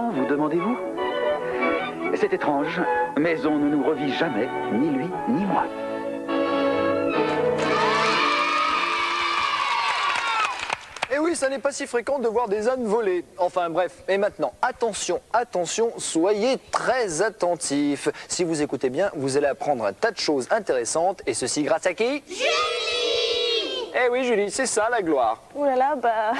Vous demandez-vous? C'est étrange, mais on ne nous revit jamais, ni lui, ni moi. Et oui, ça n'est pas si fréquent de voir des ânes voler. Enfin bref, et maintenant, attention, attention, soyez très attentifs. Si vous écoutez bien, vous allez apprendre un tas de choses intéressantes, et ceci grâce à qui? Eh oui, Julie, c'est ça la gloire. Oh là là, bah,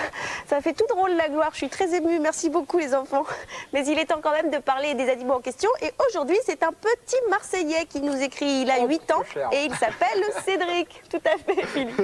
ça fait tout drôle la gloire. Je suis très émue. Merci beaucoup les enfants. Mais il est temps quand même de parler des animaux en question. Et aujourd'hui, c'est un petit Marseillais qui nous écrit. Il a 8 ans et il s'appelle Cédric. Tout à fait, Philippe.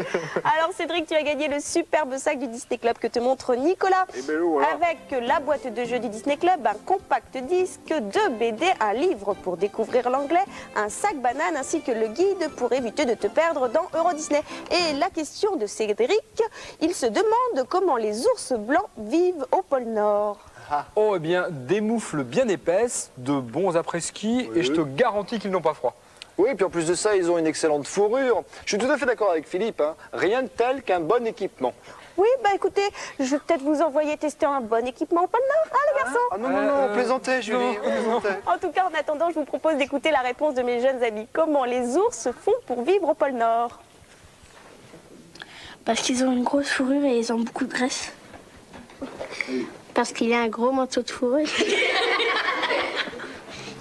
Alors Cédric, tu as gagné le superbe sac du Disney Club que te montre Nicolas. Voilà. Avec la boîte de jeux du Disney Club, un compact disque, 2 BD, un livre pour découvrir l'anglais, un sac banane ainsi que le guide pour éviter de te perdre dans Euro Disney. Et la question de Cédric, il se demande comment les ours blancs vivent au pôle Nord. Oh, eh bien, des moufles bien épaisses, de bons après-ski, et je te garantis qu'ils n'ont pas froid. Oui, puis en plus de ça, ils ont une excellente fourrure. Je suis tout à fait d'accord avec Philippe, hein. Rien de tel qu'un bon équipement. Oui, bah écoutez, je vais peut-être vous envoyer tester un bon équipement au pôle Nord, hein, les garçons? Ah non, non, non, on plaisantait, Julie, on plaisantait. En tout cas, en attendant, je vous propose d'écouter la réponse de mes jeunes amis. Comment les ours font pour vivre au pôle Nord? Parce qu'ils ont une grosse fourrure et ils ont beaucoup de graisse. Parce qu'il a un gros manteau de fourrure.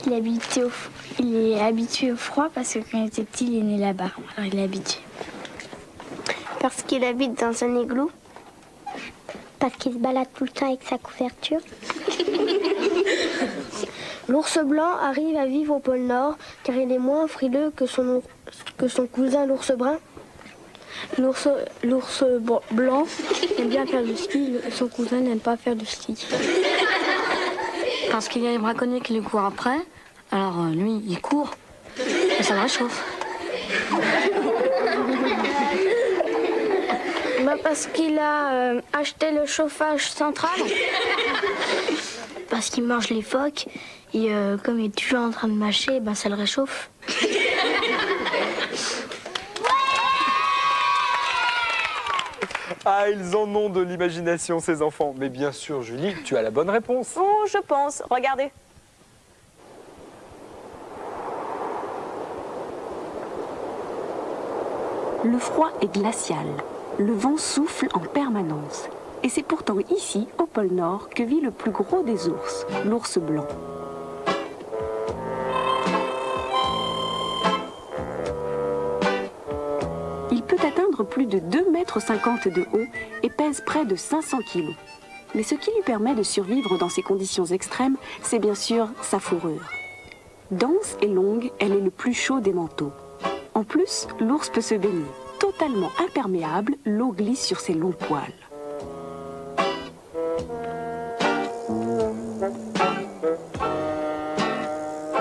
Il est habitué au froid parce que quand il était petit, il est né là-bas. Alors il est habitué. Parce qu'il habite dans un igloo. Parce qu'il se balade tout le temps avec sa couverture. L'ours blanc arrive à vivre au pôle Nord car il est moins frileux que son cousin l'ours brun. L'ours blanc aime bien faire du ski, son cousin n'aime pas faire du ski. Parce qu'il y a un braconnier qui le court après, alors lui il court et ça le réchauffe. Bah parce qu'il a acheté le chauffage central. Parce qu'il mange les phoques et comme il est toujours en train de mâcher, bah ça le réchauffe. Ah, ils en ont de l'imagination, ces enfants. Mais bien sûr, Julie, tu as la bonne réponse. Oh, je pense. Regardez. Le froid est glacial. Le vent souffle en permanence. Et c'est pourtant ici, au pôle Nord, que vit le plus gros des ours, l'ours blanc. Il peut atteindre plus de 2,50 m de haut et pèse près de 500 kg. Mais ce qui lui permet de survivre dans ces conditions extrêmes, c'est bien sûr sa fourrure. Dense et longue, elle est le plus chaud des manteaux. En plus, l'ours peut se baigner. Totalement imperméable, l'eau glisse sur ses longs poils.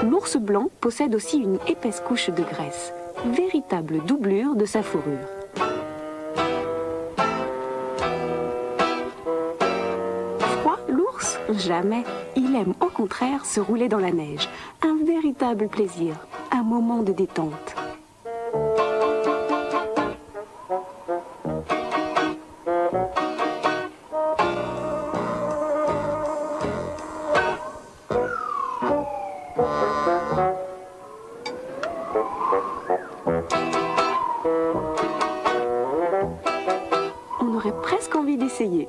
L'ours blanc possède aussi une épaisse couche de graisse, véritable doublure de sa fourrure. Froid, l'ours? Jamais. Il aime au contraire se rouler dans la neige. Un véritable plaisir, un moment de détente. On aurait presque envie d'essayer.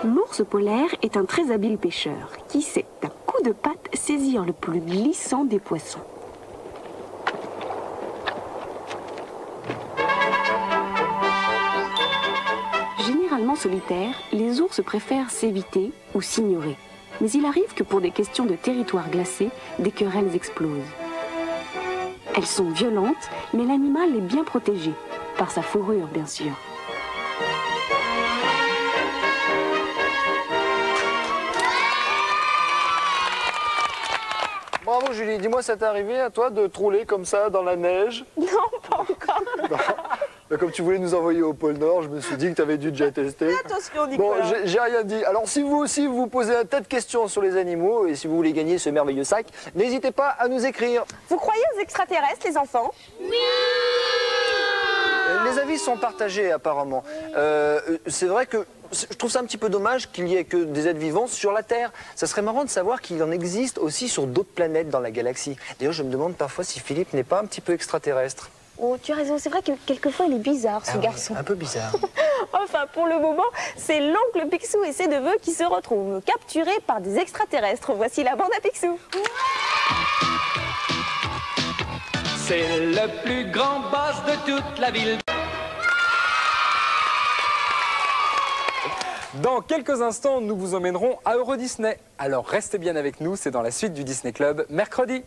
L'ours polaire est un très habile pêcheur qui sait d'un coup de patte saisir le plus glissant des poissons. Généralement solitaires, les ours préfèrent s'éviter ou s'ignorer. Mais il arrive que pour des questions de territoire glacé, des querelles explosent. Elles sont violentes, mais l'animal est bien protégé, par sa fourrure bien sûr. Bravo Julie, dis-moi, ça t'est arrivé à toi de te rouler comme ça dans la neige? Non, pas encore. Non. Comme tu voulais nous envoyer au pôle Nord, je me suis dit que tu avais dû déjà tester. Attention, Bon, Nicolas. j'ai rien dit. Alors si vous aussi vous posez un tas de questions sur les animaux et si vous voulez gagner ce merveilleux sac, n'hésitez pas à nous écrire. Vous croyez aux extraterrestres, les enfants? Et Les avis sont partagés apparemment. C'est vrai que je trouve ça un petit peu dommage qu'il n'y ait que des êtres vivants sur la Terre. Ça serait marrant de savoir qu'il en existe aussi sur d'autres planètes dans la galaxie. D'ailleurs, je me demande parfois si Philippe n'est pas un petit peu extraterrestre. Oh, tu as raison, c'est vrai que quelquefois il est bizarre ce garçon. Un peu bizarre. Enfin, pour le moment, c'est l'oncle Picsou et ses neveux qui se retrouvent capturés par des extraterrestres. Voici la bande à Picsou. C'est le plus grand boss de toute la ville. Dans quelques instants, nous vous emmènerons à Euro Disney. Alors restez bien avec nous, c'est dans la suite du Disney Club mercredi.